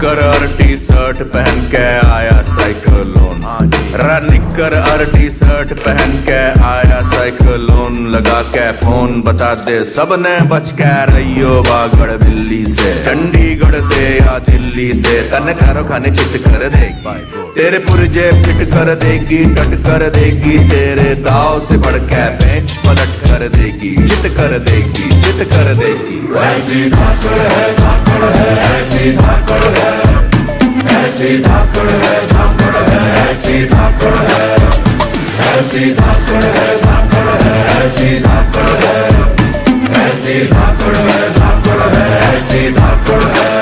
निक्कर और T shirt पहन के आया साइक्लोन। निक्कर और टी शर्ट पहन के आया साइक्लोन। लगा के फोन बता दे सबने बच के रहियो बागड़ बिल्ली से। चंडीगढ़ से या दिल्ली से तन चारों खाने चित कर देगी। तेरे पुर्जे फिट कर देगी, टट कर देगी। तेरे दाव से बढ़ के बेंच पलट कर देगी। चित कर देगी, चित कर देगी। ऐसी धाकड़ है, धाकड़ है, ऐसी धाकड़ है, ऐसी धाकड़ है, धाकड़ है, ऐसी धाकड़ है, ऐसी धाकड़ है, धाकड़ है, ऐसी धाकड़ है, ऐसी धाकड़ है, धाकड़ है, ऐसी धाकड़ है।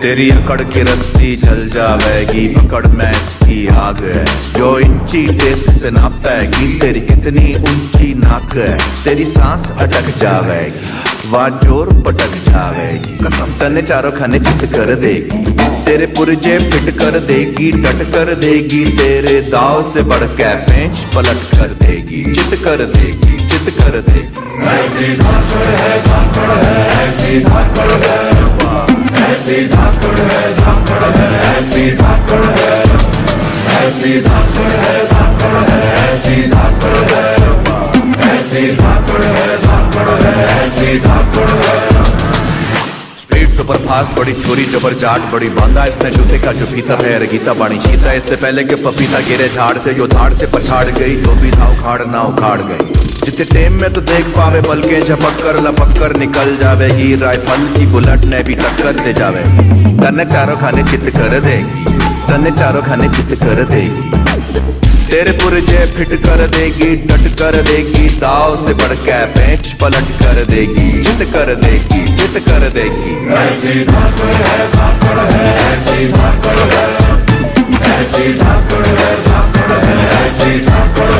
तेरी अकड़ की रस्सी चल जावेगी, पकड़ मैं इसकी आग है। जो इंची टेप से नापेगी, तेरी कितनी ऊंची नाक है। तेरी सांस अटक जावेगी, वाह जोर पटक जावेगी। कसम तने चारों खाने चित कर देगी। तेरे पुर्जे फिट कर देगी, टट कर देगी। तेरे दाव से बढ़ के बेंच पलट कर देगी। चित कर देगी, चित कर देगी। ऐसी धाकड़ है, धाकड़ है, ऐसी धाकड़ है, ऐसी धाकड़ है, धाकड़ है, ऐसी धाकड़ है, ऐसी धाकड़ है, धाकड़ है, ऐसी धाकड़ है, ऐसी धाकड़ है, धाकड़ है, ऐसी धाकड़ है। स्पीड सुपर फास्ट बड़ी चोरी जबर जाट बड़ी बांधा इसने जूसे का जो पीता है गीता बाणी चीता। इससे पहले के पपीता गिरे झाड़ से, जो झाड़ से पछाड़ गई। जो भी था उखाड़ ना उखाड़ गई। जितने टेम में तो देख पावे, बल्कि झपक कर लपक कर निकल जावेगी। राइफल की बुलेट ने भी टक्कर दे जावेगी। तने चारों खाने चित कर देगी, तने चारों खाने चित कर देगी। तेरे पुर्जे फिट कर देगी, डट कर देगी। दाव से बढ़ के बेंच पलट कर देगी। चित कर देगी, चित कर देगी। ऐसी धाकड़ है, धाकड़ है, ऐसी धाकड़ है, ऐसी धाकड़ है, धाकड़ है, ऐसी धाकड़ है।